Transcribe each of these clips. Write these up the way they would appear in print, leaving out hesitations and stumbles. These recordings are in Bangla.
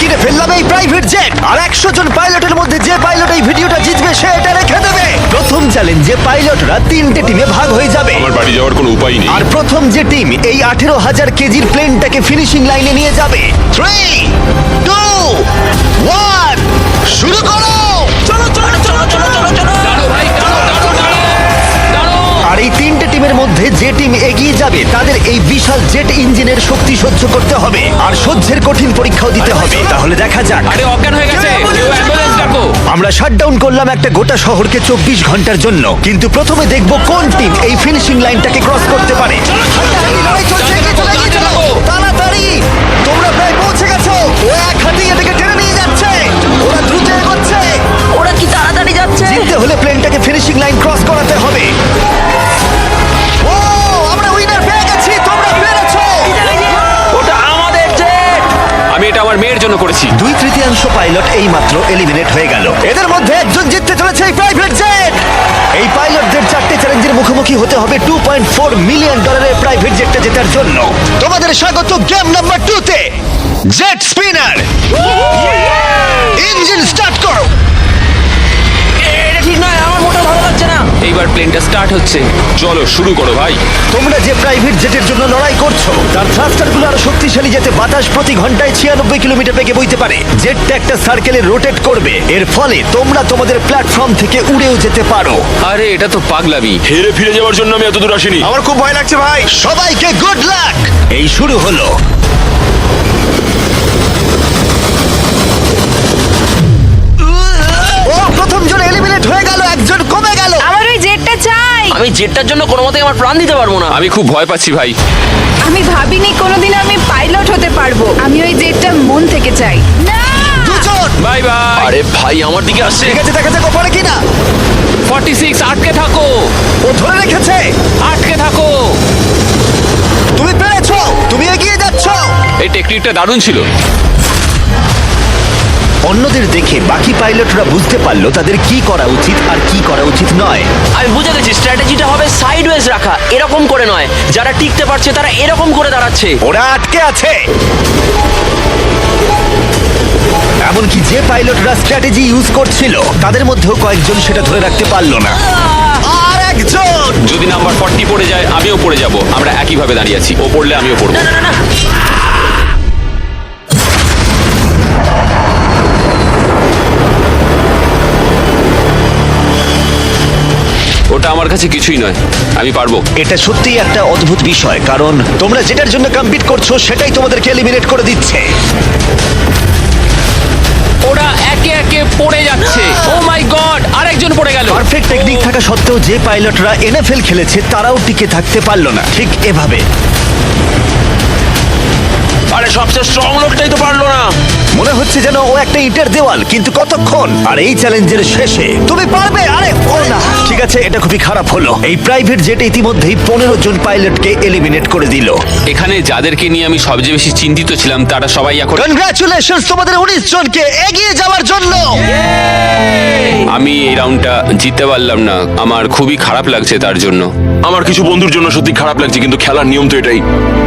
কিনে ফেললাম এই প্রাইভেট জেট আর 100 জন পাইলটের মধ্যে যে পাইলট এই ভিডিওটা জিতবে সে এটা রেখে দেবে। প্রথম চ্যালেঞ্জে পাইলটরা 3টে টিমে ভাগ হয়ে যাবে। আমার বাড়ি যাওয়ার কোনো উপায় নেই। আর প্রথম যে টিম এই 18,000 কেজির প্লেনটাকে ফিনিশিং লাইনে নিয়ে যাবে 3, 2, 1 শুরু করো। চলো চলো চলো চলো চলো চলো দাঁড়ো ভাই, দাঁড়ো, দাঁড়ো, দাঁড়ো, দাঁড়ো। আর এই 3টে টিমের মধ্যে যে টিম এগিয়ে যাবে তাদের এই বিশাল জেট ইঞ্জিনের শক্তি সহ্য করতে হবে আর সহ্যের কঠিন পরীক্ষাও দিতে হবে। তাহলে দেখা যাক। আরে অজ্ঞান হয়ে গেছে, কেউ অ্যাম্বুলেন্স ডাকো। আমরা শাটডাউন করলাম একটা গোটা শহরকে 24 ঘন্টার জন্য, কিন্তু প্রথমে দেখব কোন টিম এই ফিনিশিং লাইনটাকে ক্রস করতে পারে। হাড্ডাহাড্ডি লড়াই চলছে, এগিয়ে চলো, এগিয়ে চলো। তাড়াতাড়ি, তোমরা প্রায় পৌঁছে গেছো। ও এক হাতে এটাকে টেনে নিয়ে যাচ্ছে, ওরা দ্রুত এগোচ্ছে। ওরা কি তাড়াতাড়ি যাচ্ছে? জিততে হলে প্লেনটাকে ফিনিশিং লাইন ক্রস করাতে হবে। ও, আমরা উইনার পেয়ে গেছি, তোমরা পেরেছো। ওটা আমাদের জেট। আমি এটা আমার মেয়ের জন্য করেছি। 2/3 পাইলট এই মাত্র এলিমিনেট হয়ে গেল। এদের মধ্যে একজন জিততে চলেছে এই প্রাইভেট জেট। এই পাইলটদের 4টে চ্যালেঞ্জের মুখোমুখি হতে হবে $2.4 মিলিয়ন প্রাইভেট জেটটা জেতার জন্য। তোমাদের স্বাগত গেম নাম্বার 2 তে। জেট স্পিনার, ইঞ্জিন স্টার্ট করো। এটা ঠিক নয়, আমার মোটেও ভালো লাগছে না। এইবার প্লেনটা স্টার্ট হচ্ছে। চলো শুরু করো ভাই। তোমরা যে প্রাইভেট জেটের জন্য লড়াই করছো তার থ্রাস্টারগুলো আরো শক্তিশালী, যাতে বাতাস প্রতি ঘন্টায় 96 কিলোমিটার বেগে বইতে পারে। জেটটা একটা সার্কেলে রোটেট করবে, এর ফলে তোমরা তোমাদের প্ল্যাটফর্ম থেকে উড়েও যেতে পারো। আরে এটা তো পাগলামি। হেরে ফিরে যাওয়ার জন্য আমি এত দূর আসিনি। আমার খুব ভয় লাগছে ভাই। সবাইকে গুড লাক। এই শুরু হলো। ও, প্রথম জন এলিমিনেট হয়ে গেল, একজন কমে গেল। আমার ওই জেটটা চাই। আমি জেটটার জন্য কোনো মতেই আমার প্রাণ দিতে পারবো না। আমি খুব ভয় পাচ্ছি ভাই। আমি ভাবিনি কোনোদিন আমি পাইলট হতে পারবো। আমি ওই জেটটা মন থেকে চাই। না, দুজন। Bye bye. আরে ভাই আমার দিকে আসছে। ঠিক আছে, দেখা যাক ও পারে কিনা। 46, আটকে থাকো, ও ধরে রেখেছে। আটকে থাকো। তুমি পেরেছো, তুমি এগিয়ে যাচ্ছ। এই টেকনিকটা দারুণ ছিল। অন্যদের দেখে বাকি পাইলটরা বুঝতে পারলো তাদের কি করা উচিত আর কি করা উচিত নয়। আমি বুঝে গেছি, স্ট্র্যাটেজিটা হবে সাইডওয়েজ রাখা, এরকম করে নয়। যারা টিকতে পারছে তারা এরকম করে দাঁড়াচ্ছে। ওরা আটকে আছে। এমনকি যে পাইলটরা স্ট্র্যাটেজি ইউজ করছিল তাদের মধ্যেও কয়েকজন সেটা ধরে রাখতে পারলো না। আর একজন। যদি নাম্বার 40 পড়ে যায় আমিও পড়ে যাব। আমরা একইভাবে দাঁড়িয়ে আছি, ও পড়লে আমিও পড়বো। না না না না। ওটা আমার কাছে কিছুই নয়, আমি পারবো। এটা সত্যিই একটা অদ্ভুত বিষয়, কারণ তোমরা যেটার জন্য কম্পিট করছো সেটাই তোমাদেরকে এলিমিনেট করে দিচ্ছে। ওরা একে একে পড়ে যাচ্ছে। ও মাই গড, আরেকজন পড়ে গেল। পারফেক্ট টেকনিক থাকা সত্ত্বেও যে পাইলটরা এনএফএল খেলেছে তারাও টিকে থাকতে পারলো না ঠিক এভাবে। আরে সবচেয়ে স্ট্রং লোকটাই তো পারলো না। মনে হচ্ছে যেন ও একটা ইটের দেওয়াল, কিন্তু কতক্ষণ। আর এই চ্যালেঞ্জের শেষে তুমি পারবে। আরে ও না, ঠিক আছে, এটা খুবই খারাপ হলো। এই প্রাইভেট জেট ইতিমধ্যেই 15 জন পাইলটকে এলিমিনেট করে দিল। এখানে যাদেরকে নিয়ে আমি সবচেয়ে বেশি চিন্তিত ছিলাম তারা সবাই এখন। কনগ্রাচুলেশনস তোমাদের 19 জনকে এগিয়ে যাওয়ার জন্য। আমি এই রাউন্ডটা জিততে পারলাম না, আমার খুবই খারাপ লাগছে তার জন্য। আমার কিছু বন্ধুর জন্য সত্যি খারাপ লাগছে, কিন্তু খেলার নিয়ম তো এটাই।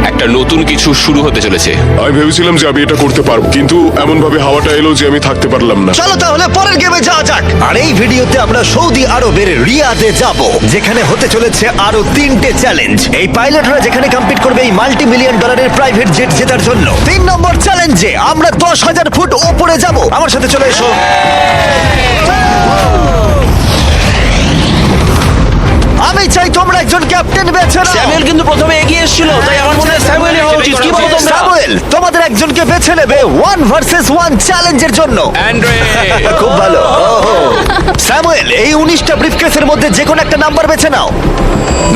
একটা নতুন কিছু শুরু হতে চলেছে। আমি ভেবেছিলাম যে আমি এটা করতে পারবো, কিন্তু এমন ভাবে হাওয়াটা এলো যে আমি থাকতে পারলাম না। চলো তাহলে পরের গেমে যাওয়া যাক। আর এই ভিডিওতে আমরা সৌদি আরবের রিয়াদে যাব, যেখানে হতে চলেছে আরো 3টে চ্যালেঞ্জ। এই পাইলটরা যেখানে কম্পিট করবে এই $multi-million প্রাইভেট জেট জেতার জন্য। 3 নম্বর চ্যালেঞ্জে আমরা 10,000 ফুট ওপরে যাব। আমার সাথে চলে এসো। আমি চাই তোমরা একজন ক্যাপ্টেন বেছে নাও। স্যামুয়েল কিন্তু প্রথমে এগিয়ে এসেছিল, তাই আমার মনে হয় স্যামুয়েলই হওয়া উচিত। কি বলো তোমরা? স্যামুয়েল, তোমাদের একজনকে বেছে নেবে 1 ভার্সেস 1 চ্যালেঞ্জের জন্য। অ্যান্ড্রে, খুব ভালো। ওহো। স্যামুয়েল, এই 19টা ব্রিফকেসের মধ্যে যে কোনো একটা নাম্বার বেছে নাও।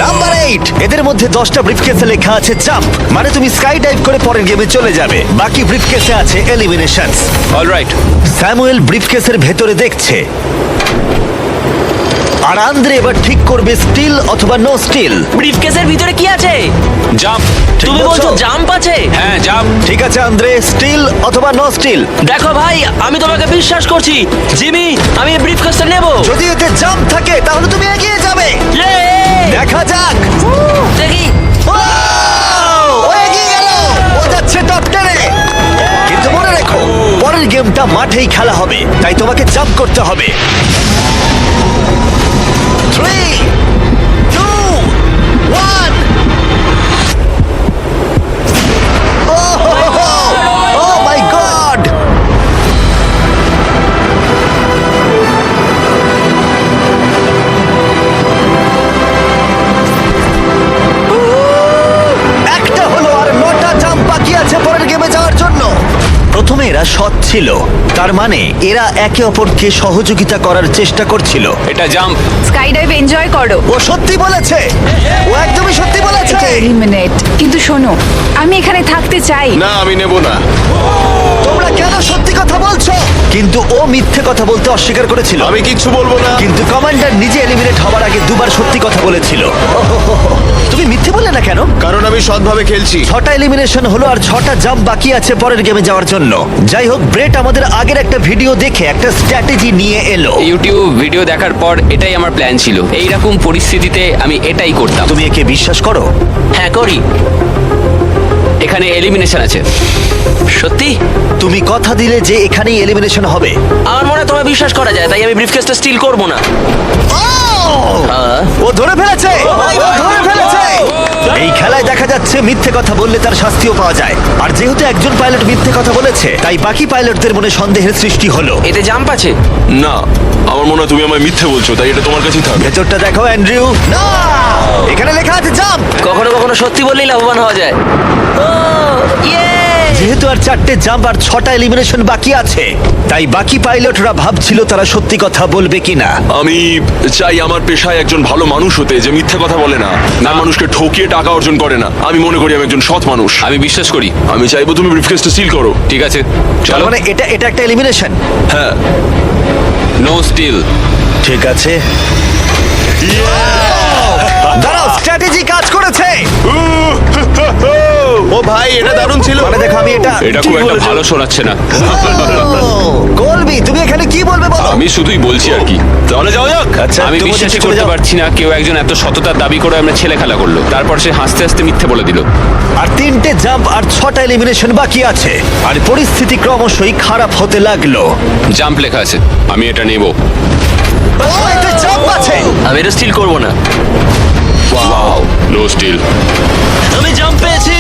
নাম্বার 8। এদের মধ্যে 10টা ব্রিফকেসে লেখা আছে জাম্প, মানে তুমি স্কাই ডাইভ করে পরের গেমে চলে যাবে। বাকি ব্রিফকেসে আছে এলিমিনেশনস। অলরাইট। স্যামুয়েল ব্রিফকেসের ভেতরে দেখছে, আর আন্দ্রে এবার ঠিক করবে স্টিল অথবা নো স্টিল। ব্রিফকেসের ভিতরে কি আছে? জাম্প। তুমি বলছো জাম্প আছে? হ্যাঁ, জাম্প। ঠিক আছে আন্দ্রে, স্টিল অথবা নো স্টিল। দেখো ভাই, আমি তোমাকে বিশ্বাস করছি। জিমি, আমি এই ব্রিফকেসটা নেব। যদি এতে জাম্প থাকে তাহলে তুমি এগিয়ে যাবে। দেখা যাক। দেখি। ও এগিয়ে গেল, ও যাচ্ছে টপ 10-এ। কিন্তু মনে রেখো, পরের গেমটা মাঠেই খেলা হবে, তাই তোমাকে জাম্প করতে হবে। 3, 2, 1। Oh my God! একটা হলো, আর 9টা জাম্প বাকি আছে পরের গেমে যাওয়ার জন্য। প্রথমে এরা সৎ ছিল, তার মানে এরা একে অপরকে সহযোগিতা করার চেষ্টা করছিল। এটা জাম্প। স্কাই ডাইভ এনজয় করো। ও সত্যি বলেছে, ও একদমই সত্যি বলেছে। এটা এলিমিনেট। কিন্তু শোনো, আমি এখানে থাকতে চাই। না আমি নেব না। তোমরা কেন সত্যি কথা বলছো? কিন্তু ও মিথ্যে কথা বলতে অস্বীকার করেছিল। আমি কিচ্ছু বলবো না। কিন্তু কমান্ডার নিজে এলিমিনেট হওয়ার আগে দুবার সত্যি কথা বলেছিল। তুমি মিথ্যে বললে না কেন? কারণ আমি সৎভাবে খেলছি। 6টা এলিমিনেশন হলো আর 6টা জাম্প বাকি আছে পরের গেমে যাওয়ার জন্য। যাই হোক, ব্রেট আমাদের আগের একটা ভিডিও দেখে একটা স্ট্র্যাটেজি নিয়ে এলো। ইউটিউব ভিডিও দেখার পর এটাই আমার প্ল্যান ছিল। এইরকম পরিস্থিতিতে আমি এটাই করতাম। তুমি একে বিশ্বাস করো? হ্যাঁ করি। এখানে এলিমিনেশন আছে। সত্যি তুমি কথা দিলে যে এখানেই এলিমিনেশন হবে। আমার মনে হয় তোমায় বিশ্বাস করা যায়, তাই আমি ব্রিফকেসটা স্টিল করব না। ও ধরে ফেলেছে, ও ধরে ফেলেছে। এই খেলায় দেখা যাচ্ছে মিথ্যে কথা বললে তার শাস্তিও পাওয়া যায়। আর যেহেতু একজন পাইলট মিথ্যে কথা বলেছে, তাই বাকি পাইলটদের মনে সন্দেহের সৃষ্টি হলো। এতে জাম্প আছে? না, আমার মনে হয় তুমি আমায় মিথ্যে বলছো, তাই এটা তোমার কাছেই থাকবে। ভেতরটা দেখো অ্যান্ড্রিউ। না, এখানে লেখা আছে জাম্প। কখনো কখনো সত্যি বললেই লাভবান হওয়া যায়। ও ইয়ে! যেহেতু আর 4টে জাম্প আর 6টা এলিমিনেশন বাকি আছে, তাই বাকি পাইলটরা ভাবছিল তারা সত্যি কথা বলবে কিনা। আমি চাই আমার পেশায় একজন ভালো মানুষ হতে, যে মিথ্যে কথা বলে না, না মানুষকে ঠকিয়ে টাকা অর্জন করে না। আমি মনে করি আমি একজন সৎ মানুষ। আমি বিশ্বাস করি। আমি চাইবো তুমি ব্রিফকেসটা সিল করো। ঠিক আছে, তার চলো। মানে এটা একটা এলিমিনেশন। হ্যাঁ। No still. ঠিক আছে, দাঁড়াও, স্ট্র্যাটেজি কাজ করেছে। ও ভাই এটা দারুণ ছিল। মানে দেখো, আমি এটা এটা খুব একটা ভালো শোনাচ্ছে না। কলবি, তুমি এখানে কি বলবে বলো? আমি শুধুই বলছি আর কি। তাহলে যাওয়া যাক। আচ্ছা, আমি তুমি বিশ্বাসই চলে করতে যাও। পারছি না কেউ একজন এত সততার দাবি করে আমরা ছেলে খেলা করলো, তারপর সে হাসতে হাসতে মিথ্যে বলে দিল। আর 3টে জাম্প আর 6টা এলিমিনেশন বাকি আছে, আর পরিস্থিতি ক্রমশই খারাপ হতে লাগলো। জাম্প লেখা আছে, আমি এটা নেব। ও, এতে জাম্প আছে। আমি এটা স্টিল করব না। No steal. আমি জাম্প পেয়েছি।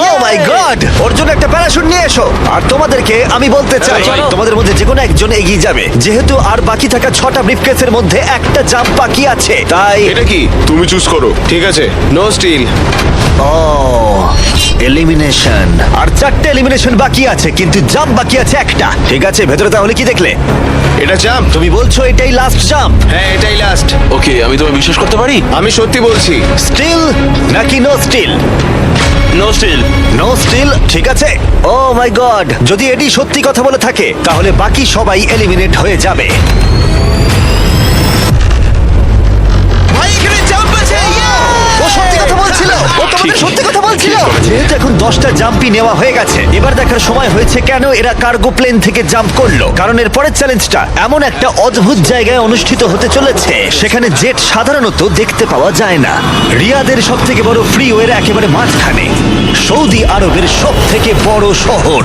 ও মাই গড, ওর জন্য একটা প্যারাশুট নিয়ে এসো। আর তোমাদেরকে আমি বলতে চাই, চলো। তোমাদের মধ্যে যে কোনো একজন এগিয়ে যাবে। যেহেতু আর বাকি থাকা 6টা ব্রিফকেসের মধ্যে একটা জাম্প বাকি আছে, তাই এটা কি? তুমি চুজ করো। ঠিক আছে, নো স্টিল। ও এলিমিনেশন। আর 4টে এলিমিনেশন বাকি আছে, কিন্তু জাম্প বাকি আছে একটা। ঠিক আছে, ভেতরে তাহলে কি দেখলে? এটা জাম্প। তুমি বলছো এটাই লাস্ট জাম্প? হ্যাঁ এটাই লাস্ট। ওকে, আমি তোমায় বিশ্বাস করতে পারি? আমি সত্যি বলছি। স্টিল নাকি no still? No still. No still, ঠিক আছে। ও মাই গড, যদি এডি সত্যি কথা বলে থাকে তাহলে বাকি সবাই এলিমিনেট হয়ে যাবে। ভাই, এখানে জাম্প আছে। ও সত্যি কথা বলছিল, ও তোমাদের সত্যি কথা বলছিল। যেহেতু এখন 10টা জাম্পই নেওয়া হয়ে গেছে, এবার দেখার সময় হয়েছে কেন এরা কার্গো প্লেন থেকে জাম্প করলো। কারণ এর পরের চ্যালেঞ্জটা এমন একটা অদ্ভুত জায়গায় অনুষ্ঠিত হতে চলেছে, সেখানে জেট সাধারণত দেখতে পাওয়া যায় না। রিয়াদের সব থেকে বড় ফ্রিওয়ের একেবারে মাঝখানে, সৌদি আরবের সব থেকে বড় শহর,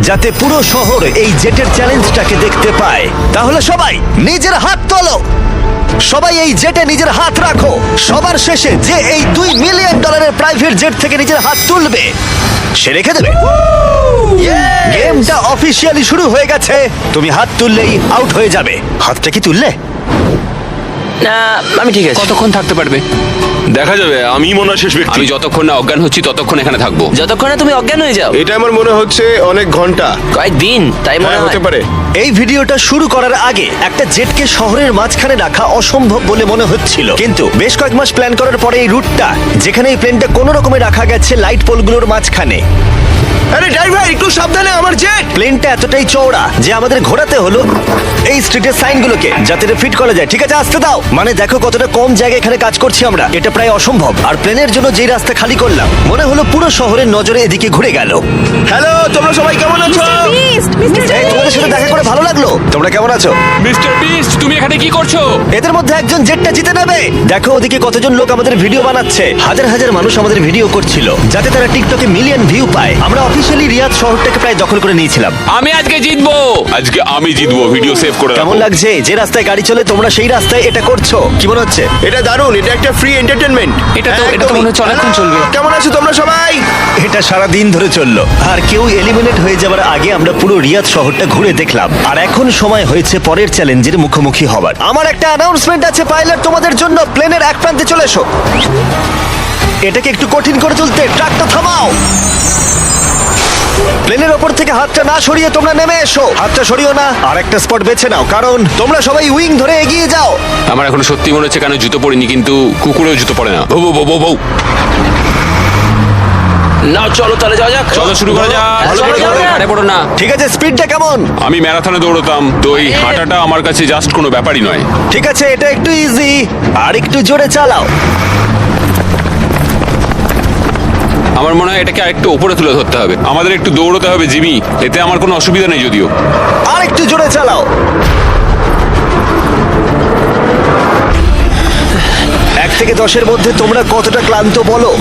যাতে পুরো শহর এই জেটের চ্যালেঞ্জটাকে দেখতে পায়। তাহলে সবাই নিজের হাত তোলো, সবাই এই জেটে নিজের হাত রাখো। সবার শেষে যে এই $2 মিলিয়ন প্রাইভেট জেট থেকে নিজের হাত তুলবে, সে রেখে দেবে। গেমটা অফিসিয়ালি শুরু হয়ে গেছে। তুমি হাত তুললেই আউট হয়ে যাবে। হাতটা কি তুললে? না, আমি ঠিক আছে। কতক্ষণ থাকতে পারবে? দেখা যাবে। আমি মনে হয় শেষ ব্যক্তি। আমি যতক্ষণ না অজ্ঞান হচ্ছি ততক্ষণ এখানে থাকবো। যতক্ষণ না তুমি অজ্ঞান হয়ে যাও। এটা আমার মনে হচ্ছে অনেক ঘন্টা। কয়েকদিন, তাই মনে হ্যাঁ হয়। হতে পারে। এই ভিডিওটা শুরু করার আগে একটা জেটকে শহরের মাঝখানে রাখা অসম্ভব বলে মনে হচ্ছিল, কিন্তু বেশ কয়েক মাস প্ল্যান করার পরে এই রুটটা, যেখানে এই প্লেনটা কোনো রকমে রাখা গেছে লাইট পোলগুলোর মাঝখানে। আরে ড্রাইভার একটু সাবধানে, আমার জেট। প্লেনটা এতটাই চওড়া যে আমাদের ঘোরাতে হলো এই স্ট্রিটের সাইনগুলোকে, যাতে এটা ফিট করা যায়। ঠিক আছে, আসতে দাও। মানে দেখো কতটা কম জায়গা এখানে কাজ করছি আমরা, এটা প্রায় অসম্ভব। আর প্লেনের জন্য যেই রাস্তা খালি করলাম, মনে হলো পুরো শহরের নজরে এদিকে ঘুরে গেল। হ্যালো, তোমরা সবাই কেমন আছো? মিস্টার বিস্ট, এই, তোমাদের সাথে দেখা করে ভালো লাগলো। তোমরা কেমন আছো? মিস্টার বিস্ট তুমি এখানে কি করছো? এদের মধ্যে একজন জেটটা জিতে নেবে। দেখো ওদিকে কতজন লোক আমাদের ভিডিও বানাচ্ছে। হাজার হাজার মানুষ আমাদের ভিডিও করছিল যাতে তারা টিকটকে মিলিয়ন ভিউ পায়। আমরা অফিসিয়ালি রিয়াদ শহরটাকে প্রায় দখল করে নিয়েছিলাম। আমি আজকে জিতবো। আজকে আমি জিতবো, ভিডিও সেভ করে কেমন রাখো। লাগছে যে রাস্তায় গাড়ি চলে তোমরা সেই রাস্তায় এটা করছো? কি মনে হচ্ছে? এটা দারুণ, এটা একটা ফ্রি এন্টারটেনমেন্ট। এটা তো মনে হচ্ছে অনেকক্ষণ চলবে। কেমন আছো তোমরা সবাই? এটা সারা দিন ধরে চললো আর কেউ এলিমিনেট হয়ে যাবার আগে আমরা পুরো রিয়াদ শহরটা ঘুরে দেখলাম। আর এখন সময় হয়েছে পরের চ্যালেঞ্জের মুখোমুখি হবার। আমার একটা অ্যানাউন্সমেন্ট আছে পাইলট তোমাদের জন্য। প্লেনের এক প্রান্তে চলে এসো। এটাকে একটু কঠিন করে তুলতে ট্রাকটা থামাও। প্লেনের ওপর থেকে হাতটা না সরিয়ে তোমরা নেমে এসো। হাতটা সরিও না, আর একটা স্পট বেছে নাও কারণ তোমরা সবাই উইং ধরে এগিয়ে যাও। আমার এখন সত্যি মনে হচ্ছে কেন জুতো পরিনি, কিন্তু কুকুরেও জুতো পরে না। বউ বউ বউ বউ। নাও চলো তাহলে যাওয়া যাক। চলো শুরু করা যাক। ভালো করে যাও। আরে পড়ো না। ঠিক আছে, স্পিডটা কেমন? আমি ম্যারাথনে দৌড়তাম, তো এই হাঁটাটা আমার কাছে জাস্ট কোনো ব্যাপারই নয়। ঠিক আছে, এটা একটু ইজি, আর একটু জোরে চালাও। আমার মনে হয় এটাকে আরেকটু উপরে তুলে ধরতে হবে। আমাদের একটু দৌড়তে হবে জিমি, এতে আমার কোনো অসুবিধা নেই যদিও। আর একটু জোরে চালাও। 1 থেকে 10-এর মধ্যে তোমরা কতটা ক্লান্ত বলো?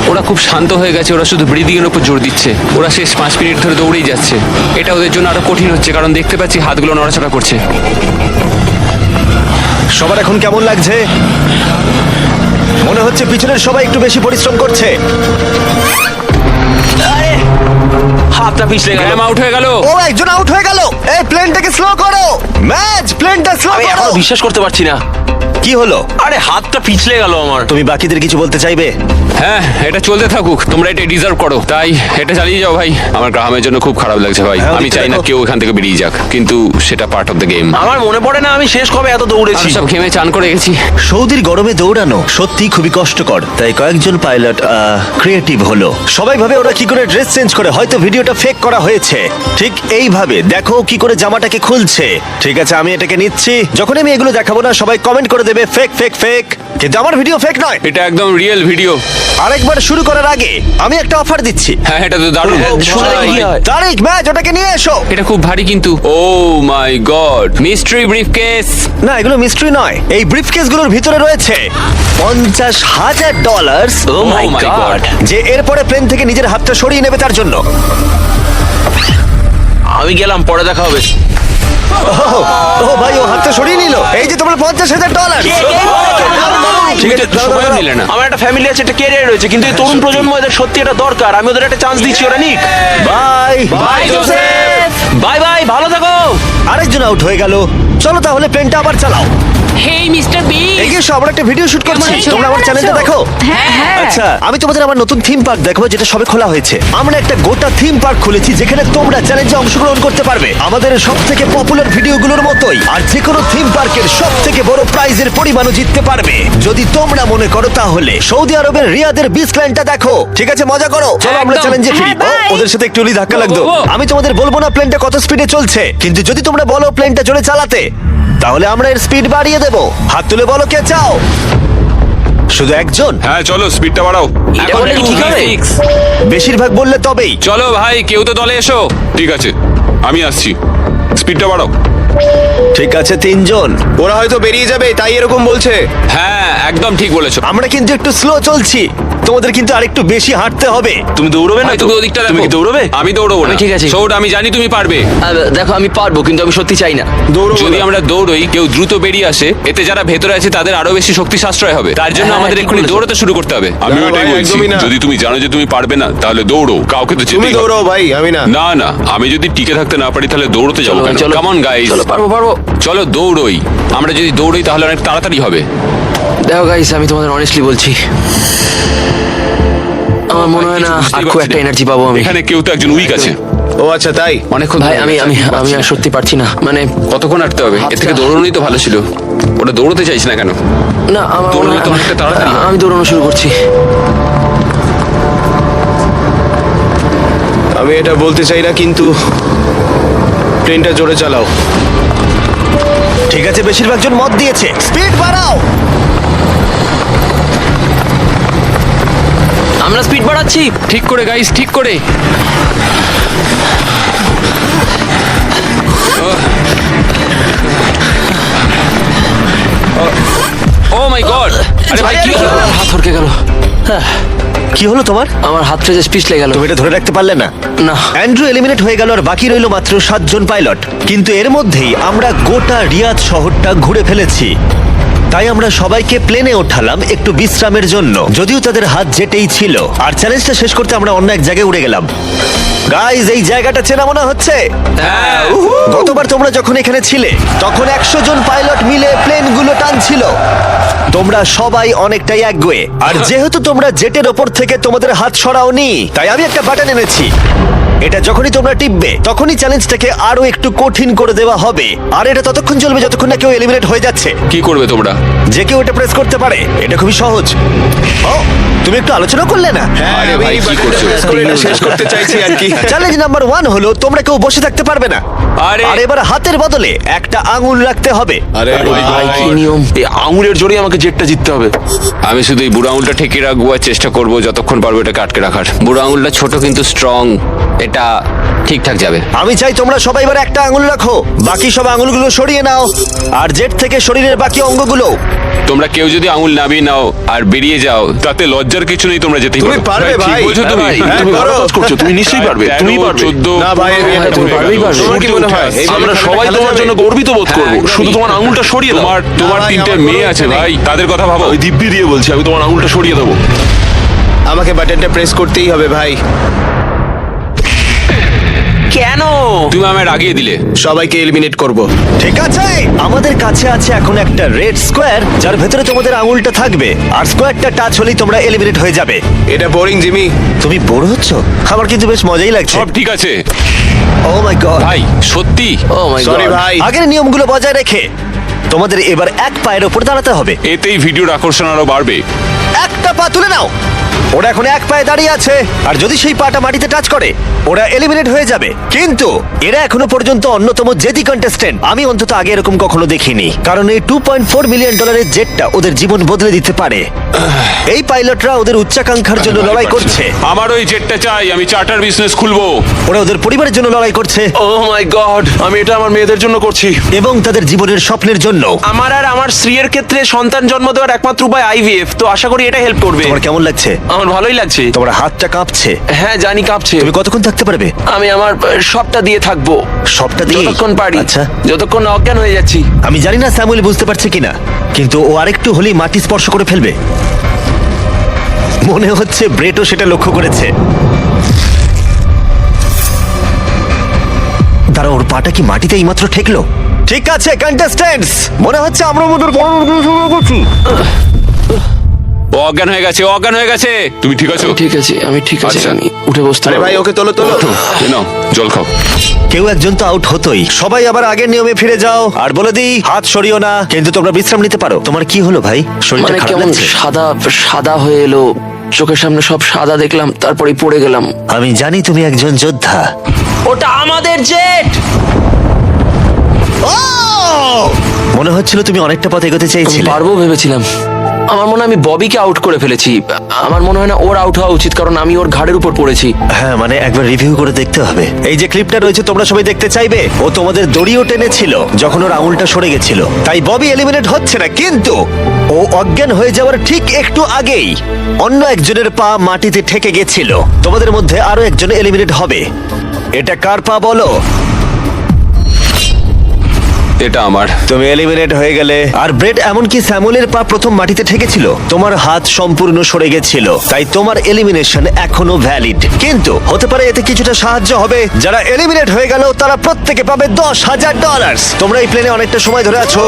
ওরা খুব শান্ত হয়ে গেছে, ওরা শুধু ব্রিদিং এর উপর জোর দিচ্ছে। ওরা শেষ 5 মিনিট ধরে দৌড়েই যাচ্ছে। এটা ওদের জন্য আরো কঠিন হচ্ছে, কারণ দেখতে পাচ্ছি হাতগুলো নড়াচড়া করছে। সবার এখন কেমন লাগছে? মনে হচ্ছে পিছনের সবাই একটু বেশি পরিশ্রম করছে। আরে, হাতটা পিছলে গেল। গ্র্যাম আউট হয়ে গেল। ও, একজন আউট হয়ে গেল। এই প্লেনটাকে স্লো করো। ম্যাচ, প্লেনটা স্লো আমি করো। এখনো বিশ্বাস করতে পারছি না। কি হলো? আরে হাতটা পিছলে গেল আমার। তুমি বাকিদের কিছু বলতে চাইবে? হ্যাঁ, এটা চলতে থাকুক, তোমরা এটা ডিজার্ভ করো, তাই এটা চালিয়ে যাও ভাই। আমার গ্রামের জন্য খুব খারাপ লাগছে ভাই। হ্যাঁ, আমি ওদিকটা চাই না দেখো। কেউ এখান থেকে বেরিয়ে যাক, কিন্তু সেটা পার্ট অফ দ্য গেম। আমার মনে পড়ে না আমি শেষ কবে এত দৌড়েছি। সব ঘেমে চান করে গেছি। সৌদির গরমে দৌড়ানো সত্যি খুবই কষ্টকর, তাই কয়েকজন পাইলট ক্রিয়েটিভ হলো। সবাই ভাবে ওরা কি করে ড্রেস চেঞ্জ করে, হয়তো ভিডিওটা ফেক করা হয়েছে। ঠিক এইভাবে দেখো কি করে জামাটাকে খুলছে। ঠিক আছে, আমি এটাকে নিচ্ছি। যখন আমি এগুলো দেখাবো না সবাই কমেন্ট করে দেবে ফেক ফেক ফেক, কিন্তু আমার ভিডিও ফেক নয়। এটা একদম রিয়েল ভিডিও। আরেকবার শুরু করার আগে আমি একটা অফার দিচ্ছি। হ্যাঁ, এটা তো দারুণ। শুনে দেখি কি হয়। তারিক, ম্যাচ, ওটাকে নিয়ে এসো। এটা খুব ভারী কিন্তু। ও মাই গড, মিস্ট্রি ব্রিফকেস। না, এগুলো মিস্ট্রি নয়। এই ব্রিফকেসগুলোর ভিতরে রয়েছে $50,000, Oh my Oh my God. God. যে এরপরে প্লেন থেকে নিজের হাতটা সরিয়ে নেবে তার জন্য। আমি গেলাম, পরে দেখা হবে। ও ভাই, ও হাতটা সরিয়ে নিল। এই যে তোমার $50,000। ঠিক আছে, একটু সময় দিলে না। আমার একটা ফ্যামিলি আছে, একটা ক্যারিয়ার রয়েছে, কিন্তু এই তরুণ প্রজন্ম এদের সত্যি এটা দরকার। আমি ওদের একটা চান্স দিচ্ছি, ওরা নিক। Bye bye Joseph, bye bye, ভালো থাকো। আরেকজন আউট হয়ে গেল। চলো তাহলে প্লেনটা আবার চালাও। হেই মিস্টার বি, এগিয়ে এসো, আমরা একটা ভিডিও শুট করছি। আছো? তোমরা আমার চ্যানেলটা দেখো। হ্যাঁ হ্যাঁ। আচ্ছা, আমি তোমাদের আমার নতুন থিম পার্ক দেখাবো যেটা সবে খোলা হয়েছে। আমরা একটা গোটা থিম পার্ক খুলেছি যেখানে তোমরা চ্যালেঞ্জে অংশগ্রহণ করতে পারবে আমাদের সব থেকে পপুলার ভিডিওগুলোর মতোই। আর যে কোনো থিম পার্কের সব থেকে বড় প্রাইজের পরিমাণও জিততে পারবে যদি তোমরা মনে করো তাহলে। সৌদি আরবের রিয়াদের বিচ ল্যান্ডটা দেখো। ঠিক আছে, মজা করো। চলো আমরা একদম। চ্যালেঞ্জে ফিরি। হ্যাঁ, ও, bye। ওদের সাথে একটু ধাক্কা লাগতো। ও, ও। আমি তোমাদের বলবো না প্লেনটা কত স্পিডে চলছে, কিন্তু যদি তোমরা বলো প্লেনটা জোরে চালাতে তাহলে আমরা এর স্পিড বাড়িয়ে দেবো। হাত তুলে বলো কে চাও। শুধু একজন? হ্যাঁ চলো স্পিডটা বাড়াও। এটা এখন বললে কি ঠিক হবে? 2v6। বেশিরভাগ বললে তবেই। চলো ভাই, কেউ তো দলে এসো। ঠিক আছে, আমি আসছি, স্পিডটা বাড়াও। ঠিক আছে, 3 জন। ওরা হয়তো বেরিয়ে যাবে তাই এরকম বলছে। হ্যাঁ, একদম ঠিক বলেছো। আমরা কিন্তু একটু স্লো চলছি, তোমাদের কিন্তু আরেকটু বেশি হাঁটতে হবে। তুমি দৌড়বে না ভাই, তো? তুমি ওদিকটা তুমি দেখো। কি দৌড়বে? আমি দৌড়বো না। আমি ঠিক আছে। সৌড, আমি জানি তুমি পারবে। দেখো আমি পারবো, কিন্তু আমি সত্যি চাই না। যদি আমরা দৌড়ই, কেউ দ্রুত বেরিয়ে আসে, এতে যারা ভেতরে আছে তাদের আরো বেশি শক্তি সাশ্রয় হবে। তার জন্য হ্যাঁ, আমাদের ঠিক এক্ষুনি বলেছো। দৌড়াতে শুরু করতে হবে। আমি না, ওটাই ভাই, বলছি, একদমই না। যদি তুমি জানো যে তুমি পারবে না তাহলে দৌড়ো, কাউকে তো তুমি যেতেই হবে। দৌড়াও ভাই, আমি না। না না, আমি যদি টিকে থাকতে না পারি তাহলে দৌড়তে যাবো চলো, কেন? চলো। কামন গাইস, চলো, পারবো পারবো। চলো দৌড়ই। আমরা যদি দৌড়ই তাহলে অনেক তাড়াতাড়ি হবে। দেখো গাইস, আমি তোমাদের অনেস্টলি বলছি, আমার মনে হয় না কিছু বুঝতেই আর খুব পারছি একটা না। এনার্জি পাবো আমি। এখানে কেউ তো একজন উইক আছে। ও আচ্ছা, তাই? অনেকক্ষণ ভাই ধরে আমি আমি পারছি আমি না। আর সত্যি পারছি না, মানে কতক্ষণ হাঁটতে হবে? এর থেকে হাতটা- দৌড়ানোই তো ভালো ছিল। ওটা দৌড়তে চাইছে না কেন? না আমার দৌড়ানো মনে হয়- তো অনেকটা তাড়াতাড়ি হবে। আমি দৌড়ানো শুরু করছি। আমি এটা বলতে চাই না, কিন্তু প্লেনটা জোরে চালাও। ঠিক আছে, বেশিরভাগ জন মত দিয়েছে। স্পিড বাড়াও। আমরা স্পিড বাড়াচ্ছি। ঠিক করে গাইস, ঠিক করে। ও মাই গড! আরে ভাই কি হলো? হাত থরকে গেল। কি হলো তোমার? আমার হাত থেকে স্পিচ লেগে গেল। তুমি এটা ধরে রাখতে পারলে না? না। অ্যান্ড্রু এলিমিনেট হয়ে গেল আর বাকি রইল মাত্র 7 জন পাইলট। কিন্তু এর মধ্যেই আমরা গোটা রিয়াদ শহরটা ঘুরে ফেলেছি। তাই আমরা সবাইকে প্লেনে ওঠালাম একটু বিশ্রামের জন্য, যদিও তাদের হাত জেটেই ছিল। আর চ্যালেঞ্জটা শেষ করতে আমরা অন্য এক জায়গায় উড়ে গেলাম। গাইজ, এই জায়গাটা চেনা মনে হচ্ছে। হ্যাঁ, গতবার তোমরা যখন এখানে ছিলে তখন 100 জন পাইলট মিলে প্লেনগুলো টানছিল। তোমরা সবাই অনেকটাই একগুয়ে, আর যেহেতু তোমরা জেটের ওপর থেকে তোমাদের হাত সরাওনি, তাই আমি একটা বাটন এনেছি। এটা যখনই তোমরা টিপবে তখনই চ্যালেঞ্জটাকে আরো একটু কঠিন করে দেওয়া হবে। আর এটা ততক্ষণ চলবে যতক্ষণ না কেউ এলিমিনেট হয়ে যাচ্ছে। কি করবে তোমরা? যে কেউ এটা প্রেস করতে পারে। এটা খুবই সহজ। ও, তুমি একটু আলোচনা করলে না? আরে ভাই, কি করছো? শেষ করতে চাইছি আর কি। চ্যালেঞ্জ নাম্বার 1 হলো তোমরা কেউ বসে থাকতে পারবে না। আরে আর এবার হাতের বদলে একটা আঙুল রাখতে হবে। আরে ভাই কি নিয়ম? এই আঙুলের জোরে আমাকে জেটটা জিততে হবে। আমি শুধু এই বুড়ো আঙুলটা ঠেকিয়ে রাখবো আর চেষ্টা করবো যতক্ষণ পারবো এটাকে আটকে রাখার। বুড়ো আঙুলটা ছোট কিন্তু স্ট্রং, এটা ঠিকঠাক যাবে। আমি চাই তোমরা সবাই এবার একটা আঙুল রাখো, বাকি সব আঙুলগুলো সরিয়ে নাও। আর জেট থেকে শরীরের বাকি অঙ্গগুলো। তোমরা কেউ যদি আঙুল নামিয়ে নাও আর বেরিয়ে যাও তাতে লজ্জার কিছু নেই, তোমরা যেতেই তুমি পারো। পারবে ঠিক ভাই। বলছো তুমি। হ্যাঁ, তুমি ভালো করো। কাজ করছো, তুমি নিশ্চয়ই পারবে, তুমি পারবে। 14 না ভাই, আমি এটা তুমি হয়ে পারবেই গেল। পারবে। তোমার কি মনে হয় এই আমরা খেলা সবাই খেলা তোমার যাবে? জন্য গর্বিত বোধ করবো। হ্যাঁ, শুধু তোমার আঙুলটা সরিয়ে দাও। তোমার ভাই, তিনটে আমার মেয়ে কোনো আছে ইচ্ছে ভাই, নেই। তাদের কথা ভাবো। ওই দিব্যি দিয়ে বলছি, আমি তোমার আঙুলটা সরিয়ে দেবো। আমাকে বাটনটা প্রেস করতেই হবে ভাই। কেন? তুমি আমায় রাগিয়ে দিলে। সবাইকে এলিমিনেট করব। ঠিক আছে, আমাদের কাছে আছে এখন একটা রেড স্কোয়ার যার ভেতরে তোমাদের আঙুলটা থাকবে। আর স্কোয়ারটা টাচ হলেই তোমরা এলিমিনেট হয়ে যাবে। এটা বোরিং জিমি। তুমি বোর হচ্ছ? আমার কিন্তু বেশ মজাই লাগছে। সব ঠিক আছে ও মাই গড। ভাই, সত্যি। ও মাই সরি গড। ভাই। আগের নিয়মগুলো বজায় রেখে তোমাদের এবার এক পায়ের ওপর দাঁড়াতে হবে। এতেই ভিডিওর আকর্ষণ আরো বাড়বে। একটা পা তুলে নাও। ওরা এখন এক পায়ে দাঁড়িয়ে আছে, আর যদি সেই পাটা মাটিতে টাচ করে ওরা এলিমিনেট হয়ে যাবে। কিন্তু এরা এখনো পর্যন্ত অন্যতম জেদি কন্টেস্টেন্ট। আমি অন্তত আগে এরকম কখনো দেখিনি, কারণ এই $2.4 মিলিয়ন জেটটা ওদের জীবন বদলে দিতে পারে। এই পাইলটরা ওদের উচ্চাকাঙ্ক্ষার জন্য লড়াই করছে। আমার ওই জেটটা চাই, আমি চার্টার বিজনেস খুলবো। ওরা ওদের পরিবারের জন্য লড়াই করছে, ও মাই গড, আমি এটা আমার মেয়েদের জন্য করছি। এবং তাদের জীবনের স্বপ্নের জন্য। আমার আর আমার স্ত্রীর ক্ষেত্রে সন্তান জন্ম দেওয়ার একমাত্র উপায় আইভিএফ, তো আশা করি এটা হেল্প করবে। তোমার কেমন লাগছে? আমার ভালোই লাগছে। তোমার হাতটা কাঁপছে। হ্যাঁ জানি কাঁপছে। তুমি কতক্ষণ থাকতে পারবে? আমি আমার সবটা দিয়ে থাকবো। সবটা দিয়ে? যতক্ষণ পারি। আচ্ছা, যতক্ষণ না অজ্ঞান হয়ে যাচ্ছি। আমি জানি না স্যামুয়েল বুঝতে পারছে কিনা, কিন্তু ও আরেকটু হলেই মাটি স্পর্শ করে ফেলবে। মনে হচ্ছে ব্রেটও সেটা লক্ষ্য করেছে। তারা ওর পাটা কি মাটিতে এইমাত্র ঠেকলো? ঠিক আছে কন্টেস্ট্যান্টস, মনে হচ্ছে আমরা আমাদের বড় গেছি। ও অজ্ঞান হয়ে গেছে, ও অজ্ঞান হয়ে গেছে। তুমি ঠিক আছো? ঠিক আছে, আমি ঠিক আছে। আচ্ছা। আমি উঠে বসতে আরে ভাই, পারবো। ওকে তোলো তোলো। এই নাও, জল খাও। কেউ একজন তো আউট হতোই। সবাই আবার আগের নিয়মে ফিরে যাও। আর বলে দিই, হাত সরিও না, কিন্তু তোমরা বিশ্রাম নিতে পারো। তোমার কি হলো ভাই? শরীরটা মানে খারাপ কেমন লাগছে? সাদা সাদা হয়ে এলো, চোখের সামনে সব সাদা দেখলাম, তারপরে পড়ে গেলাম। আমি জানি তুমি একজন যোদ্ধা। ওটা আমাদের জেট। মনে হচ্ছিল তুমি অনেকটা পথ এগোতে চাইছিলে। পারবো ভেবেছিলাম। আমার মনে হয় আমি ববিকে আউট করে ফেলেছি। আমার মনে হয় না ওর আউট হওয়া উচিত, কারণ আমি ওর ঘাড়ের উপর পড়েছি। হ্যাঁ, মানে একবার রিভিউ করে দেখতে হবে। এই যে ক্লিপটা রয়েছে তোমরা সবাই দেখতে চাইবে, ও তোমাদের দড়িও টেনেছিল যখন ওর আঙুলটা সরে গেছিল। তাই ববি এলিমিনেট হচ্ছে না, কিন্তু ও অজ্ঞান হয়ে যাওয়ার ঠিক একটু আগেই অন্য একজনের পা মাটিতে ঠেকে গেছিল। তোমাদের মধ্যে আরো একজন এলিমিনেট হবে। এটা কার পা বলো? এটা আমার। তুমি এলিমিনেট হয়ে গেলে। আর ব্রেড, এমনকি স্যামুয়েলের পা প্রথম মাটিতে ঠেকেছিল, তোমার হাত সম্পূর্ণ সরে গেছিল, তাই তোমার এলিমিনেশন এখনো ভ্যালিড। কিন্তু হতে পারে এতে কিছুটা সাহায্য হবে। যারা এলিমিনেট হয়ে গেল তারা প্রত্যেকে পাবে $10,000। তোমরা এই প্লেনে অনেকটা সময় ধরে আছো,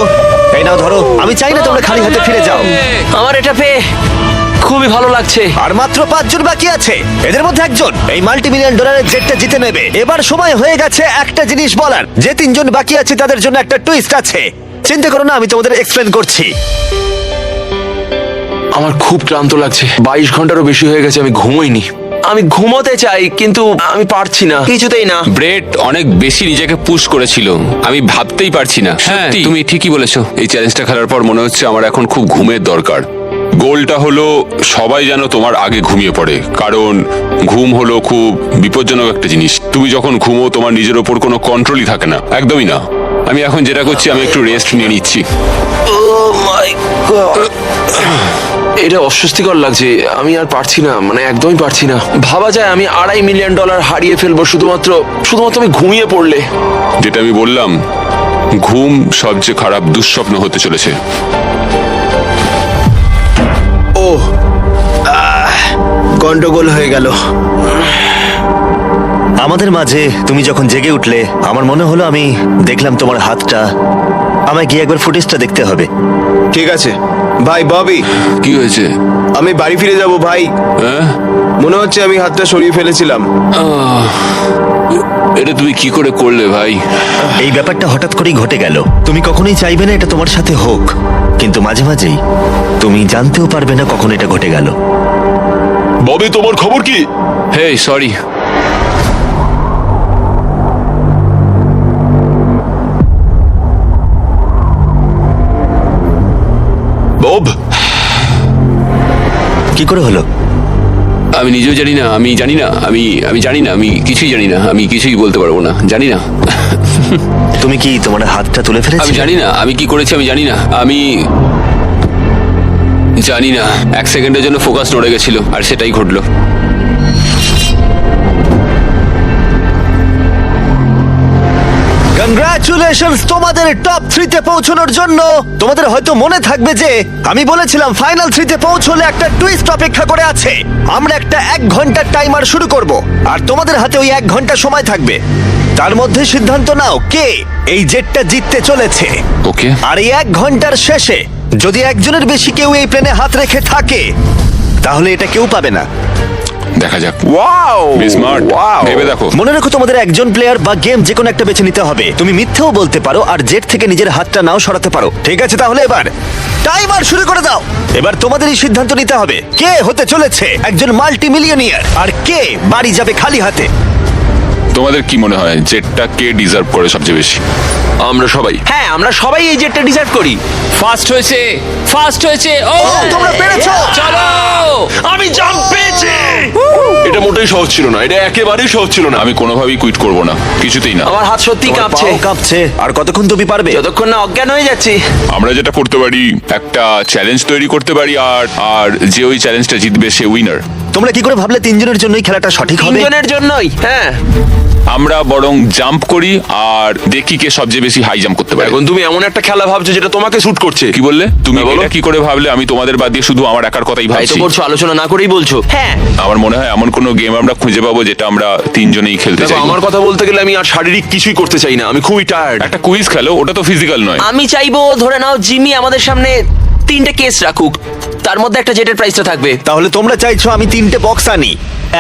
এই নাও ধরো। আমি চাই না তোমরা খালি হাতে ফিরে যাও। আমার এটা পেয়ে খুবই ভালো লাগছে। আর মাত্র 5 জন বাকি আছে, এদের মধ্যে একজন এই $multi-million জেটটা জিতে নেবে। এবার সময় হয়ে গেছে একটা জিনিস বলার। যে 3 জন বাকি আছে তাদের জন্য একটা টুইস্ট আছে। চিন্তা করো না, আমি তোমাদের এক্সপ্লেন করছি। আমার খুব ক্লান্ত লাগছে, 22 ঘন্টারও বেশি হয়ে গেছে, আমি ঘুমোইনি। আমি ঘুমোতে চাই, কিন্তু আমি পারছি না, কিছুতেই না। ব্রেড অনেক বেশি নিজেকে পুশ করেছিল, আমি ভাবতেই পারছি না। হ্যাঁ, তুমি ঠিকই বলেছো। এই চ্যালেঞ্জটা খেলার পর মনে হচ্ছে আমার এখন খুব ঘুমের দরকার। গোলটা হলো সবাই যেন তোমার আগে ঘুমিয়ে পড়ে, কারণ ঘুম হলো খুব বিপজ্জনক একটা জিনিস। তুমি যখন ঘুমো তোমার নিজের ওপর কোনো কন্ট্রোলই থাকে না, একদমই না। আমি এখন যেটা করছি, আমি একটু রেস্ট নিয়ে নিচ্ছি। এটা অস্বস্তিকর লাগছে, আমি আর পারছি না, মানে একদমই পারছি না। ভাবা যায় আমি $2.5 মিলিয়ন হারিয়ে ফেলবো শুধুমাত্র আমি ঘুমিয়ে পড়লে। যেটা আমি বললাম, ঘুম সবচেয়ে খারাপ দুঃস্বপ্ন হতে চলেছে। ও গন্ডগোল হয়ে গেল। আমাদের মাঝে তুমি যখন জেগে উঠলে আমার মনে হলো আমি দেখলাম তোমার হাতটা। আমায় গিয়ে একবার ফুটেজটা দেখতে হবে। ঠিক আছে ভাই ববি, কি হয়েছে? আমি বাড়ি ফিরে যাব ভাই। হ্যাঁ, মনে হচ্ছে আমি হাতটা সরিয়ে ফেলেছিলাম। এটা তুমি কি করে করলে ভাই? এই ব্যাপারটা হঠাৎ করেই ঘটে গেল। তুমি কখনোই চাইবে না এটা তোমার সাথে হোক, কিন্তু মাঝে মাঝেই তুমি জানতেও পারবে না কখন এটা ঘটে গেল। ববি, তোমার খবর কি? হেই, সরি। বব, কি করে হলো? আমি নিজেও জানি না, আমি জানি না, আমি জানি না, আমি কিছুই জানি না, আমি কিছুই বলতে পারবো না, জানি না। তুমি কি তোমার হাতটা তুলে আমি ফেলেছিলে? জানি না আমি কি করেছি, আমি জানি না, আমি জানি না। 1 সেকেন্ডের জন্য ফোকাস নড়ে গেছিল, আর সেটাই ঘটলো। কংগ্রাচুলেশনস তোমাদের টপ 3 তে পৌঁছানোর জন্য। তোমাদের হয়তো মনে থাকবে যে আমি বলেছিলাম ফাইনাল 3 তে পৌঁছলে একটা টুইস্ট অপেক্ষা করে আছে। আমরা একটা 1 ঘন্টার টাইমার শুরু করব, আর তোমাদের হাতে ওই 1 ঘন্টা সময় থাকবে। তার মধ্যে সিদ্ধান্ত নাও কে এই জেটটা জিততে চলেছে। ওকে, আর এই 1 ঘন্টার শেষে যদি একজনের বেশি কেউ এই প্লেনে হাত রেখে থাকে, তাহলে এটা কেউ পাবে না। দেখা যাক। ওয়াও, স্মার্ট, ভেবে দেখো। মনে রাখো তোমাদের একজন প্লেয়ার বা গেম যে কোনো একটা বেছে নিতে হবে। তুমি মিথ্যেও বলতে পারো আর জেট থেকে নিজের হাতটা নাও সরাতে পারো। ঠিক আছে, তাহলে এবার টাইমার শুরু করে দাও। এবার তোমাদেরই সিদ্ধান্ত নিতে হবে কে হতে চলেছে একজন মাল্টি মিলিয়নিয়ার আর কে বাড়ি যাবে খালি হাতে। তোমাদের কি মনে হয় জেটটা কে ডিজার্ভ করে সবচেয়ে বেশি? আমরা সবাই। হ্যাঁ, আমরা সবাই এই জেটটা ডিজার্ভ করি। ফার্স্ট হয়েছে, ফার্স্ট হয়েছে। ও তোমরা পেরেছো। চলো, আমি জাম্প পেয়েছি। এটা মোটেই সহজ ছিল না, এটা একেবারেই সহজ ছিল না। আমি কোনোভাবেই কুইট করব না, কিছুতেই না। আমার হাত সত্যি তোমার কাঁপছে, পাও কাঁপছে। আর কতক্ষণ তুমি পারবে? যতক্ষণ না অজ্ঞান হয়ে যাচ্ছি। আমরা যেটা করতে পারি, একটা চ্যালেঞ্জ তৈরি করতে পারি, আর যে ওই চ্যালেঞ্জটা জিতবে সে উইনার। তোমরা কি করে ভাবলে 3 জনের জন্যই খেলাটা সঠিক হবে? 3 জনের জন্যই। হ্যাঁ, আমরা বরং জাম্প করি আর দেখি কে সবচেয়ে বেশি হাই জাম্প করতে পারে। এখন তুমি এমন একটা খেলা ভাবছো যেটা তোমাকে স্যুট করছে। কি বললে তুমি? হ্যাঁ, বলো। এটা কি করে ভাবলে? আমি তোমাদের বাদ দিয়ে শুধু আমার একার কথাই তাই তো ভাবছি। করছো, আলোচনা না করেই বলছো। হ্যাঁ, আমার মনে হয় এমন কোনো গেম আমরা খুঁজে পাবো যেটা আমরা 3 জনেই খেলতে দেখো, চাই। আমার কথা বলতে গেলে আমি আর শারীরিক কিছুই করতে চাই না, আমি খুবই টায়ার্ড। একটা কুইজ খেলো, ওটা তো ফিজিক্যাল নয়। আমি চাইবো ধরে নাও জিমি আমাদের সামনে 3টে কেস রাখুক, তার মধ্যে একটা জেটের প্রাইসটা থাকবে। তাহলে তোমরা চাইছো আমি 3টে বক্স আনি,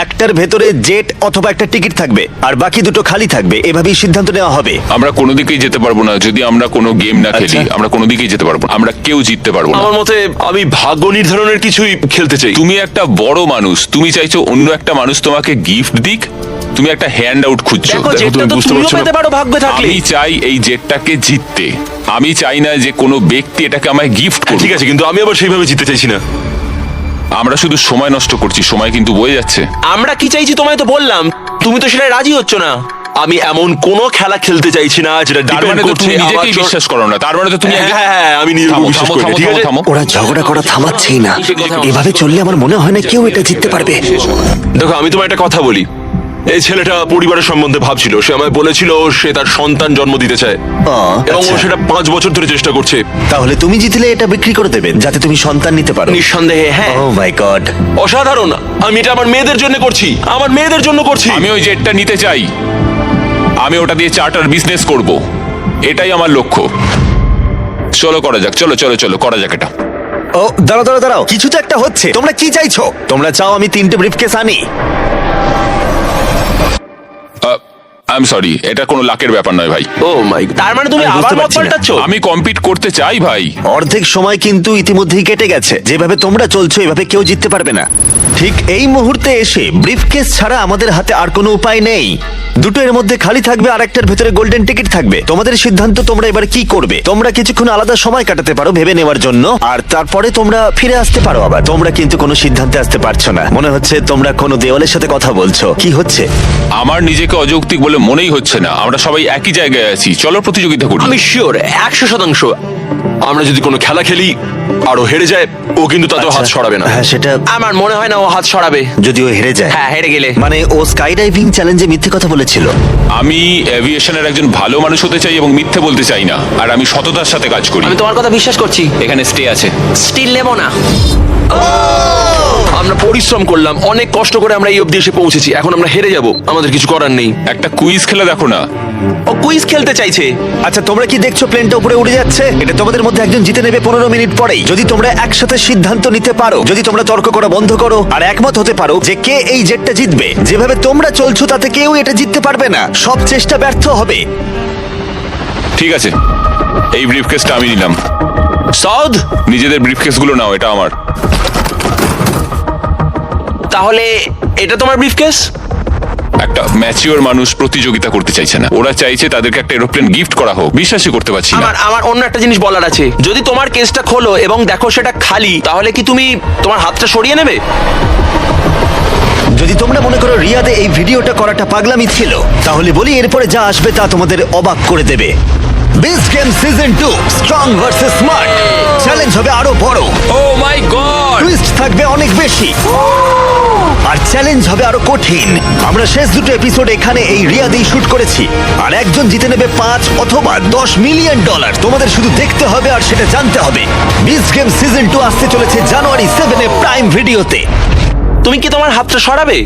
একটার ভেতরে জেট অথবা একটা টিকিট থাকবে আর বাকি দুটো খালি থাকবে। এভাবেই সিদ্ধান্ত নেওয়া হবে। আমরা কোনো দিকেই যেতে পারবো না যদি আমরা কোনো গেম না খেলি। আচ্ছা। আমরা কোনো দিকেই যেতে পারবো না, আমরা কেউ জিততে পারবো না। আমার মতে আমি ভাগ্য নির্ধারণের কিছুই খেলতে চাই। তুমি একটা বড় মানুষ, তুমি চাইছো অন্য একটা মানুষ তোমাকে গিফট দিক। তুমি একটা হ্যান্ড আউট খুঁজছো। দেখো, জেটটা তুমি তো বুঝতে তুমিও পারছো না। পেতে পারো ভাগ্যে থাকলে। আমি চাই এই জেটটাকে জিততে। আমি চাই না যে কোনো ব্যক্তি এটাকে আমায় গিফট করুক। ঠিক আছে, কিন্তু আমি আবার সেইভাবে জিততে চাইছি না। আমরা শুধু সময় নষ্ট করছি, সময় কিন্তু বয়ে যাচ্ছে। আমরা কি চাইছি তোমায় তো বললাম, তুমি তো সেটা রাজি হচ্ছ না। আমি এমন কোনো খেলা খেলতে চাইছি না যেটা তার মানে ডিপেন্ড তো করছে তুমি আমার নিজেকেই বিশ্বাস করো না। তার মানে তো তুমি একজন- হ্যাঁ, আমি নিজের উপর থামো, বিশ্বাস থামো, করি না, থামো, ঠিক আছে? থামো, থামো। ওরা ঝগড়া করা থামাচ্ছেই না। এভাবে চললে আমার মনে হয় না কেউ এটা জিততে পারবে। দেখো, আমি তোমায় একটা কথা বলি। এই ছেলেটা পরিবারের সম্বন্ধে ভাবছিল। সে আমায় বলেছিল সে তার সন্তান জন্ম দিতে চায়, এবং ও আচ্ছা। সেটা 5 বছর ধরে চেষ্টা করছে। তাহলে তুমি জিতলে এটা বিক্রি করে দেবে যাতে তুমি সন্তান নিতে পারো। নিঃসন্দেহে হ্যাঁ। ও মাই গড। অসাধারণ। আমি এটা আমার মেয়েদের জন্য করছি, আমার মেয়েদের জন্য করছি। আমি ওই জেটটা নিতে চাই। আমি ওটা দিয়ে চার্টার বিজনেস করব, এটাই আমার লক্ষ্য। চলো করা যাক, চলো চলো চলো করা যাক এটা। ও দাঁড়াও দাঁড়াও দাঁড়াও, কিছু তো একটা হচ্ছে। তোমরা কি চাইছো? তোমরা চাও আমি 3টে ব্রিফকেস আনি? আই এম সরি, এটা কোনো লাকের ব্যাপার নয় ভাই। ও মাই, তার মানে তুমি আমি বুঝতে আবার মত পারছি না। পাল্টাচ্ছ? আমি কম্পিট করতে চাই ভাই। অর্ধেক সময় কিন্তু ইতিমধ্যেই কেটে গেছে। যেভাবে তোমরা চলছো এভাবে কেউ জিততে পারবে না। ঠিক এই মুহূর্তে এসে ব্রিফকেস ছাড়া আমাদের হাতে আর কোনো উপায় নেই। দুটো এর মধ্যে খালি থাকবে আর একটার ভেতরে গোল্ডেন টিকিট থাকবে। তোমাদের সিদ্ধান্ত, তোমরা এবার কি করবে। তোমরা কিছুক্ষণ আলাদা সময় কাটাতে পারো ভেবে নেওয়ার জন্য, আর তারপরে তোমরা ফিরে আসতে পারো আবার। তোমরা কিন্তু কোনো সিদ্ধান্তে আসতে পারছো না, মনে হচ্ছে তোমরা কোনো দেওয়ালের সাথে কথা বলছো। কি হচ্ছে? আমার নিজেকে অযৌক্তিক বলে মনেই হচ্ছে না। আমরা সবাই একই জায়গায় আছি, চলো প্রতিযোগিতা করি। আমি শিওর 100%। আমরা যদি কোনো খেলা খেলি আর ও হেরে যায়, ও কিন্তু তাতেও হাত সরাবে না। হ্যাঁ, সেটা আমার মনে হয় না ও হাত সরাবে। যদি ও হেরে যায়। হ্যাঁ, হেরে গেলে। মানে ও স্কাই ডাইভিং চ্যালেঞ্জে মিথ্যে কথা বলেছিল। আমি এভিয়েশনের একজন ভালো মানুষ হতে চাই এবং মিথ্যে বলতে চাই না, আর আমি সততার সাথে কাজ করি। আমি তোমার কথা বিশ্বাস করছি। এখানে স্টে আছে। স্টিল নেব না। আমরা পরিশ্রম করলাম, অনেক কষ্ট করে আমরা এই অবধি এসে পৌঁছেছি। এখন আমরা হেরে যাব, আমাদের কিছু করার নেই। একটা কুইজ খেলে দেখো না। ও কুইজ খেলতে চাইছে। আচ্ছা, তোমরা কি দেখছো প্লেনটা উপরে উড়ে যাচ্ছে? এটা তোমাদের মধ্যে একজন জিতে নেবে 15 মিনিট পরেই। যদি তোমরা একসাথে সিদ্ধান্ত নিতে পারো, যদি তোমরা তর্ক করা বন্ধ করো আর একমত হতে পারো যে কে এই জেটটা জিতবে, যেভাবে তোমরা চলছো তাতে কেউ এটা জিততে পারবে না। সব চেষ্টা ব্যর্থ হবে। ঠিক আছে, এই ব্রিফকেসটা আমি নিলাম। সৌদ, নিজেদের ব্রিফকেসগুলো নাও, এটা আমার। তাহলে এটা তোমার ব্রিফকেস? একটা ম্যাচিওর মানুষ প্রতিযোগিতা করতে চাইছে না, ওরা চাইছে তাদেরকে একটা এরোপ্লেন গিফট করা হোক। বিশ্বাসই করতে পারছি না। আমার অন্য একটা জিনিস বলার আছে। যদি তোমার কেসটা খোলো এবং দেখো সেটা খালি, তাহলে কি তুমি তোমার হাতটা সরিয়ে নেবে? যদি তোমরা মনে করো রিয়াদে এই ভিডিওটা করাটা পাগলামি ছিল, তাহলে বলি এরপরে যা আসবে তা তোমাদের অবাক করে দেবে। Beach game season 2 strong versus smart challenge হবে আরো বড়। ও মাই গড! টুইস্ট থাকবে অনেক বেশি আর চ্যালেঞ্জ হবে আরো কঠিন। আমরা শেষ দুটো এপিসোড এখানে এই রিয়াদেই শুট করেছি, আর একজন জিতে নেবে 5 অথবা 10 মিলিয়ন ডলার। তোমাদের শুধু দেখতে হবে আর সেটা জানতে হবে। বিচ গেম সিজন 2 আসতে চলেছে জানুয়ারি 7 এ প্রাইম ভিডিওতে। তুমি কি তোমার হাতটা সরাবে?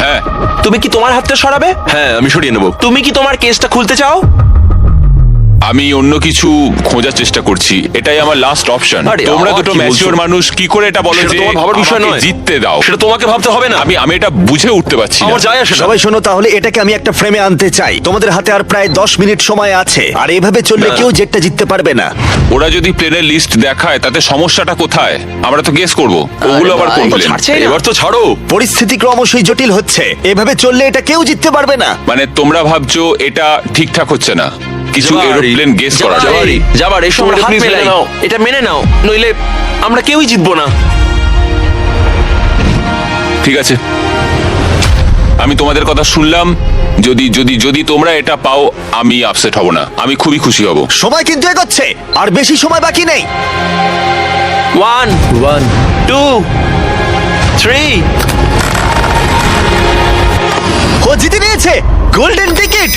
হ্যাঁ। তুমি কি তোমার হাতটা সরাবে? হ্যাঁ, আমি সরিয়ে নেবো। তুমি কি তোমার কেসটা খুলতে চাও? আমি অন্য কিছু খোঁজার চেষ্টা করছি, এটাই আমার লাস্ট অপশন। আরে, তোমরা আবার দুটো কি বলছো? ম্যাচিওর মানুষ কি করে এটা বলো সেটা যে তোমার ভাবার বিষয় আমাকে নয়। জিততে দাও? সেটা তোমাকে ভাবতে হবে না। আমি এটা বুঝে উঠতে পারছি না। আমার যায় আসে না। সবাই শোনো, তাহলে এটাকে আমি একটা ফ্রেমে আনতে চাই। তোমাদের হাতে আর প্রায় 10 মিনিট সময় আছে, আর এভাবে চললে না। কেউ জেটটা জিততে পারবে না। ওরা যদি প্লেনের লিস্ট দেখায় তাতে সমস্যাটা কোথায়? আমরা তো গেস করব, ওগুলো আবার কোন ও প্লেন? ছাড়ছেই না। এবার তো ছাড়ো। পরিস্থিতি ক্রমশই জটিল হচ্ছে, এভাবে চললে এটা কেউ জিততে পারবে না। মানে তোমরা ভাবছো এটা ঠিকঠাক হচ্ছে না? কিছু জাবারি, এরোপ্লেন গেস করা যায়। জাবারি। যাবার এসো, তোমরা আমরা হাত please মেলাই। মেনে নাও। এটা মেনে নাও, নইলে আমরা কেউই জিতবো না। ঠিক আছে, আমি তোমাদের কথা শুনলাম। যদি যদি যদি তোমরা এটা পাও, আমি আপসেট হব না, আমি খুবই খুশি হব। সময় কিন্তু এগোচ্ছে, আর বেশি সময় বাকি নেই। 1 2 3 ও জিতে নিয়েছে গোল্ডেন টিকিট।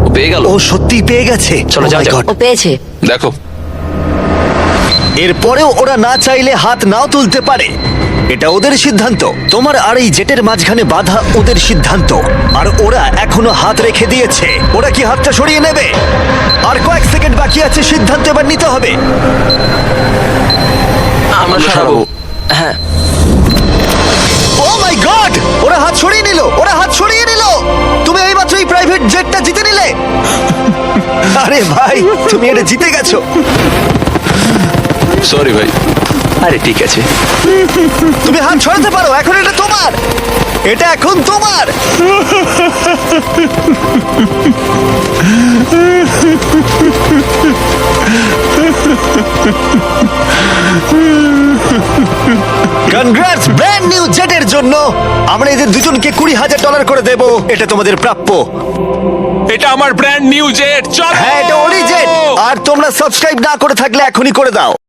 ও পেয়ে গেল। ও সত্যি পেয়ে গেছে। চলো, Oh যাও, my যাও। God! ও পেয়েছে। দেখো, এরপরেও ওরা না চাইলে হাত নাও তুলতে পারে। এটা ওদের সিদ্ধান্ত। তোমার আর এই জেটের মাঝখানে বাধা ওদের সিদ্ধান্ত, আর ওরা এখনো হাত রেখে দিয়েছে। ওরা কি হাতটা সরিয়ে নেবে? আর কয়েক সেকেন্ড বাকি আছে, সিদ্ধান্ত এবার নিতে হবে। আমরা সরাবো। হ্যাঁ, ও মাই গড! ওরা হাত সরিয়ে নিল, ওরা হাত সরিয়ে নিল। তুমি এইমাত্র এই প্রাইভেট জেটটা জিতে নিলে। আরে ভাই, তুমি এটা জিতে গেছো। সরি ভাই। আরে ঠিক আছে। তুমি হাত সরাতে পারো, এখন এটা তোমার। এটা এখন তোমার। কনগ্রাটস ব্র্যান্ড নিউ জেটের জন্য। আমরা এদের দুজনকে $20,000 করে দেব। এটা তোমাদের প্রাপ্য। এটা আমার ব্র্যান্ড নিউ জেট। চলো। হ্যাঁ, এটা ওরই জেট। আর তোমরা সাবস্ক্রাইব না করে থাকলে এখনই করে দাও।